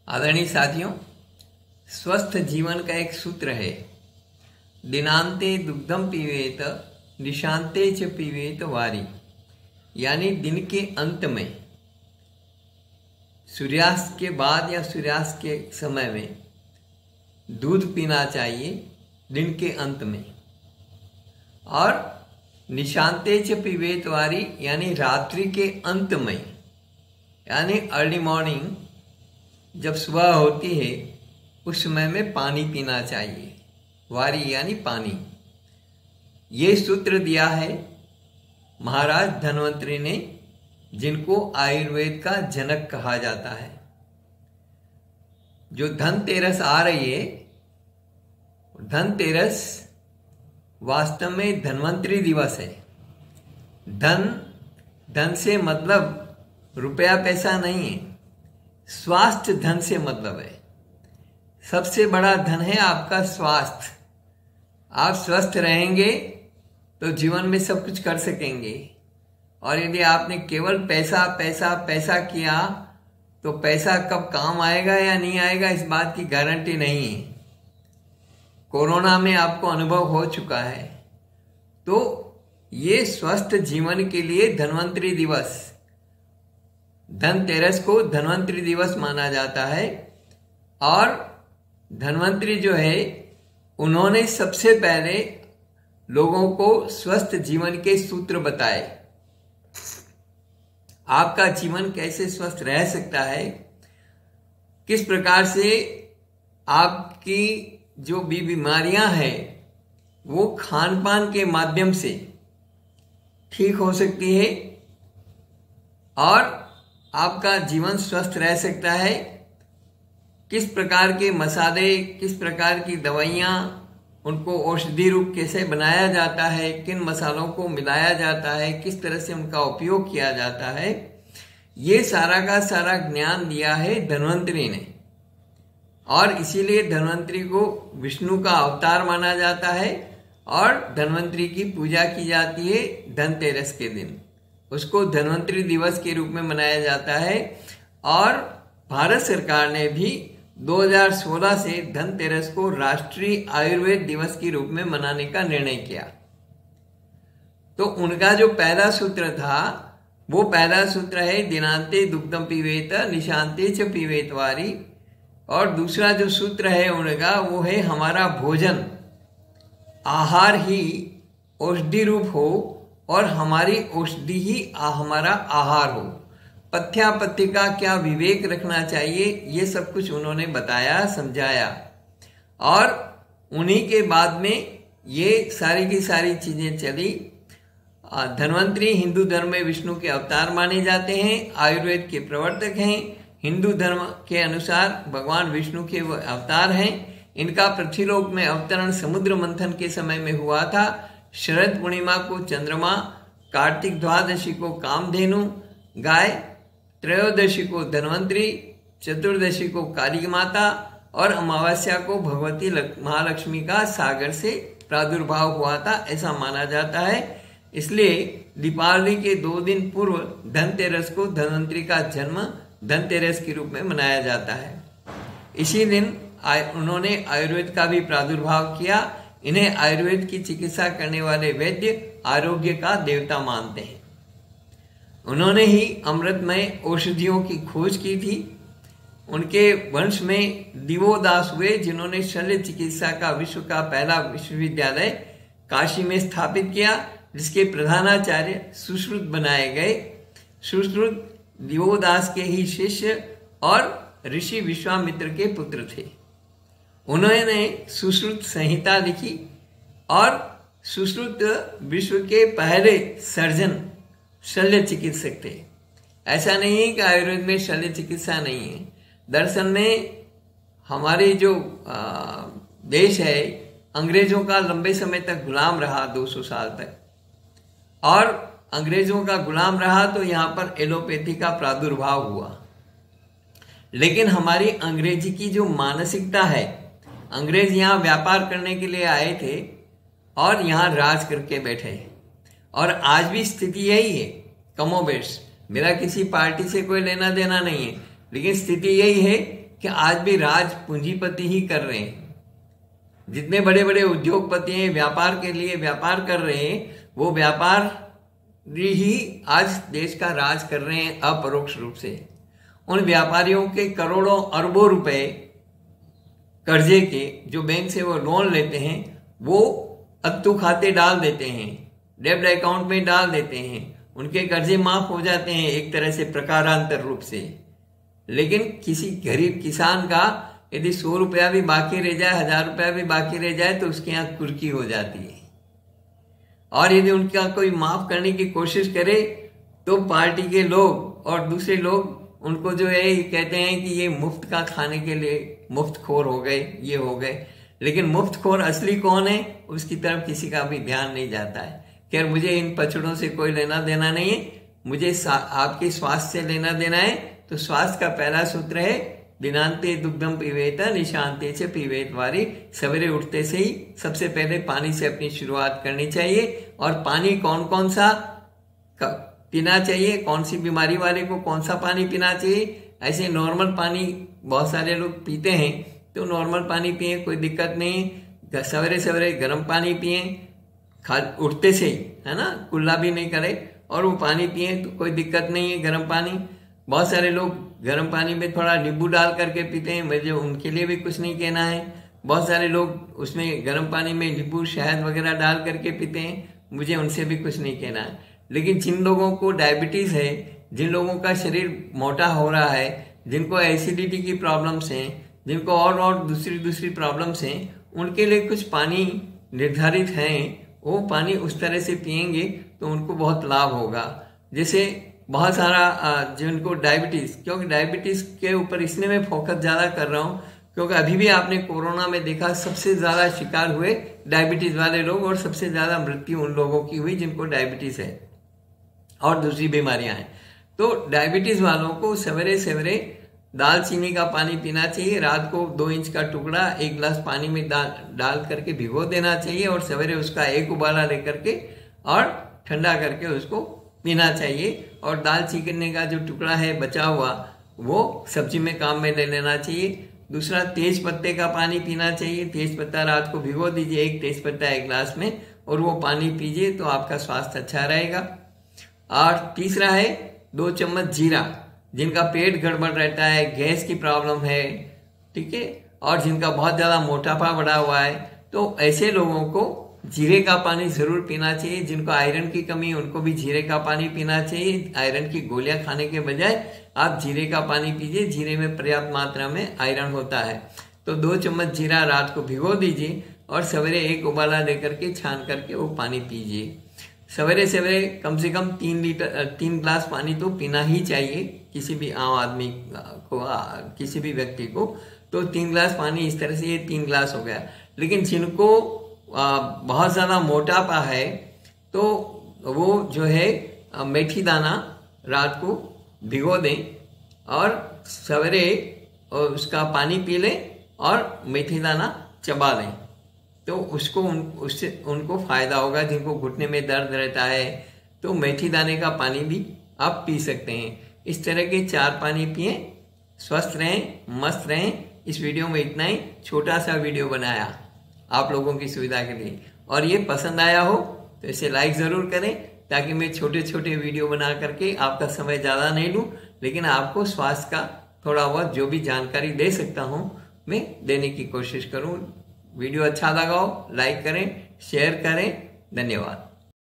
आदरणीय साथियों, स्वस्थ जीवन का एक सूत्र है, दिनांते दुग्धम पीवेत निशांते च पीवेत वारी। यानी दिन के अंत में, सूर्यास्त के बाद या सूर्यास्त के समय में दूध पीना चाहिए दिन के अंत में। और निशांते च पीवेत वारी यानी रात्रि के अंत में, यानी अर्ली मॉर्निंग जब सुबह होती है उस समय में पानी पीना चाहिए। वारी यानी पानी। ये सूत्र दिया है महाराज धन्वंतरी ने, जिनको आयुर्वेद का जनक कहा जाता है। जो धनतेरस आ रही है, धनतेरस वास्तव में धन्वंतरी दिवस है। धन से मतलब रुपया पैसा नहीं है, स्वास्थ्य धन से मतलब है। सबसे बड़ा धन है आपका स्वास्थ्य। आप स्वस्थ रहेंगे तो जीवन में सब कुछ कर सकेंगे। और यदि आपने केवल पैसा पैसा पैसा किया तो पैसा कब काम आएगा या नहीं आएगा इस बात की गारंटी नहीं है। कोरोना में आपको अनुभव हो चुका है। तो ये स्वस्थ जीवन के लिए धन्वंतरी दिवस, धनतेरस को धन्वंतरी दिवस माना जाता है। और धन्वंतरी जो है, उन्होंने सबसे पहले लोगों को स्वस्थ जीवन के सूत्र बताए। आपका जीवन कैसे स्वस्थ रह सकता है, किस प्रकार से आपकी जो भी बीमारियां हैं वो खान पान के माध्यम से ठीक हो सकती है और आपका जीवन स्वस्थ रह सकता है। किस प्रकार के मसाले, किस प्रकार की दवाइयाँ, उनको औषधि रूप कैसे बनाया जाता है, किन मसालों को मिलाया जाता है, किस तरह से उनका उपयोग किया जाता है, ये सारा का सारा ज्ञान दिया है धन्वंतरी ने। और इसीलिए धन्वंतरी को विष्णु का अवतार माना जाता है और धन्वंतरी की पूजा की जाती है धनतेरस के दिन। उसको धन्वंतरी दिवस के रूप में मनाया जाता है। और भारत सरकार ने भी 2016 से धनतेरस को राष्ट्रीय आयुर्वेद दिवस के रूप में मनाने का निर्णय किया। तो उनका जो पहला सूत्र था, वो पहला सूत्र है दिनांते दुग्धम पीवेत निशांते च पीवेत वारी। और दूसरा जो सूत्र है उनका, वो है हमारा भोजन, आहार ही औषधि रूप हो और हमारी औषधि ही हमारा आहार हो। पथ्यापथ्य का क्या विवेक रखना चाहिए, ये सब कुछ उन्होंने बताया, समझाया। और उन्हीं के बाद में ये सारी की सारी चीजें चली। धन्वंतरी हिंदू धर्म में विष्णु के अवतार माने जाते हैं, आयुर्वेद के प्रवर्तक हैं। हिंदू धर्म के अनुसार भगवान विष्णु के वो अवतार हैं। इनका पृथ्वीलोक में अवतरण समुद्र मंथन के समय में हुआ था। शरद पूर्णिमा को चंद्रमा, कार्तिक द्वादशी को कामधेनु गाय, त्रयोदशी को धन्वंतरी, चतुर्दशी को काली माता और अमावस्या को भगवती महालक्ष्मी का सागर से प्रादुर्भाव हुआ था, ऐसा माना जाता है। इसलिए दीपावली के 2 दिन पूर्व धनतेरस को धन्वंतरी का जन्म धनतेरस के रूप में मनाया जाता है। इसी दिन उन्होंने आयुर्वेद का भी प्रादुर्भाव किया। इन्हें आयुर्वेद की चिकित्सा करने वाले वैद्य आरोग्य का देवता मानते हैं। उन्होंने ही अमृतमय औषधियों की खोज की थी। उनके वंश में दिवोदास हुए, जिन्होंने शल्य चिकित्सा का विश्व का पहला विश्वविद्यालय काशी में स्थापित किया, जिसके प्रधानाचार्य सुश्रुत बनाए गए। सुश्रुत दिवोदास के ही शिष्य और ऋषि विश्वामित्र के पुत्र थे। उन्होंने सुश्रुत संहिता लिखी और सुश्रुत विश्व के पहले सर्जन शल्य चिकित्सक थे। ऐसा नहीं है कि आयुर्वेद में शल्य चिकित्सा नहीं है। दरअसल में हमारे जो देश है, अंग्रेजों का लंबे समय तक गुलाम रहा, 200 साल तक। और अंग्रेजों का गुलाम रहा तो यहाँ पर एलोपैथी का प्रादुर्भाव हुआ। लेकिन हमारी अंग्रेजी की जो मानसिकता है, अंग्रेज यहाँ व्यापार करने के लिए आए थे और यहाँ राज करके बैठे। और आज भी स्थिति यही है कमोबेश। मेरा किसी पार्टी से कोई लेना देना नहीं है, लेकिन स्थिति यही है कि आज भी राज पूंजीपति ही कर रहे हैं। जितने बड़े बड़े उद्योगपति हैं, व्यापार के लिए व्यापार कर रहे हैं, वो व्यापार ही आज देश का राज कर रहे हैं अपरोक्ष रूप से। उन व्यापारियों के करोड़ों अरबों रुपए कर्जे के जो बैंक से वो लोन लेते हैं, वो अत्तू खाते डाल देते हैं, डेब्ट अकाउंट में डाल देते हैं, उनके कर्जे माफ हो जाते हैं एक तरह से प्रकारांतर रूप से। लेकिन किसी गरीब किसान का यदि 100 रुपया भी बाकी रह जाए, 1000 रुपया भी बाकी रह जाए, तो उसके यहाँ कुर्की हो जाती है। और यदि उनका कोई माफ करने की कोशिश करे तो पार्टी के लोग और दूसरे लोग उनको जो है कहते हैं कि ये मुफ्त का खाने के लिए मुफ्तखोर हो गए, ये हो गए। लेकिन मुफ्तखोर असली कौन है, उसकी तरफ किसी का भी ध्यान नहीं जाता है। खैर, मुझे इन पचड़ों से कोई लेना देना नहीं है, मुझे आपके स्वास्थ्य से लेना देना है। तो स्वास्थ्य का पहला सूत्र है दिनांते दुग्धम पीवेत निशांते से पीवेत वारी। सवेरे उठते से ही सबसे पहले पानी से अपनी शुरुआत करनी चाहिए। और पानी कौन कौन सा पीना चाहिए, कौन सी बीमारी वाले को कौन सा पानी पीना चाहिए। ऐसे नॉर्मल पानी बहुत सारे लोग पीते हैं, तो नॉर्मल पानी पिए, कोई दिक्कत नहीं। सवेरे सवेरे गर्म पानी पिए, उठते से ही, है ना, कुल्ला भी नहीं करे और वो पानी पिए तो कोई दिक्कत नहीं है। गर्म पानी, बहुत सारे लोग गर्म पानी में थोड़ा नींबू डाल करके पीते हैं, मुझे उनके लिए भी कुछ नहीं कहना है। बहुत सारे लोग उसमें गर्म पानी में नींबू शहद वगैरह डाल करके पीते हैं, मुझे उनसे भी कुछ नहीं कहना है। लेकिन जिन लोगों को डायबिटीज है, जिन लोगों का शरीर मोटा हो रहा है, जिनको एसिडिटी की प्रॉब्लम्स हैं, जिनको और दूसरी प्रॉब्लम्स हैं, उनके लिए कुछ पानी निर्धारित हैं। वो पानी उस तरह से पिएंगे तो उनको बहुत लाभ होगा। जैसे बहुत सारा जिनको डायबिटीज, क्योंकि डायबिटीज के ऊपर इसलिए मैं फोकस ज्यादा कर रहा हूँ क्योंकि अभी भी आपने कोरोना में देखा सबसे ज्यादा शिकार हुए डायबिटीज वाले लोग, और सबसे ज्यादा मृत्यु उन लोगों की हुई जिनको डायबिटीज है और दूसरी बीमारियां हैं। तो डायबिटीज वालों को सवेरे सवेरे दालचीनी का पानी पीना चाहिए। रात को 2 इंच का टुकड़ा 1 गिलास पानी में डाल करके भिगो देना चाहिए और सवेरे उसका 1 उबाला लेकर के और ठंडा करके उसको पीना चाहिए। और दालचीनी का जो टुकड़ा है बचा हुआ, वो सब्जी में काम में ले लेना चाहिए। दूसरा, तेज पत्ते का पानी पीना चाहिए। तेज पत्ता रात को भिगो दीजिए, 1 तेज पत्ता 1 गिलास में, और वो पानी पीजिए तो आपका स्वास्थ्य अच्छा रहेगा। और तीसरा है 2 चम्मच जीरा। जिनका पेट गड़बड़ रहता है, गैस की प्रॉब्लम है, ठीक है, और जिनका बहुत ज्यादा मोटापा बढ़ा हुआ है, तो ऐसे लोगों को जीरे का पानी जरूर पीना चाहिए। जिनको आयरन की कमी है उनको भी जीरे का पानी पीना चाहिए। आयरन की गोलियां खाने के बजाय आप जीरे का पानी पीजिए, जीरे में पर्याप्त मात्रा में आयरन होता है। तो 2 चम्मच जीरा रात को भिगो दीजिए और सवेरे 1 उबाला लेकर के छान करके वो पानी पीजिए। सवेरे सवेरे कम से कम 3 गिलास पानी तो पीना ही चाहिए किसी भी आम आदमी को, किसी भी व्यक्ति को। तो 3 गिलास पानी, इस तरह से ये 3 गिलास हो गया। लेकिन जिनको बहुत ज्यादा मोटापा है तो वो जो है मेथी दाना रात को भिगो दें और सवेरे उसका पानी पी लें और मेथी दाना चबा लें, तो उससे उनको फायदा होगा। जिनको घुटने में दर्द रहता है तो मेथी दाने का पानी भी आप पी सकते हैं। इस तरह के 4 पानी पिए, स्वस्थ रहें, मस्त रहें। इस वीडियो में इतना ही, छोटा सा वीडियो बनाया आप लोगों की सुविधा के लिए, और ये पसंद आया हो तो इसे लाइक जरूर करें ताकि मैं छोटे छोटे वीडियो बना करके आपका समय ज्यादा नहीं लूं, लेकिन आपको स्वास्थ्य का थोड़ा बहुत जो भी जानकारी दे सकता हूं मैं देने की कोशिश करूं। वीडियो अच्छा लगा हो लाइक करें, शेयर करें। धन्यवाद।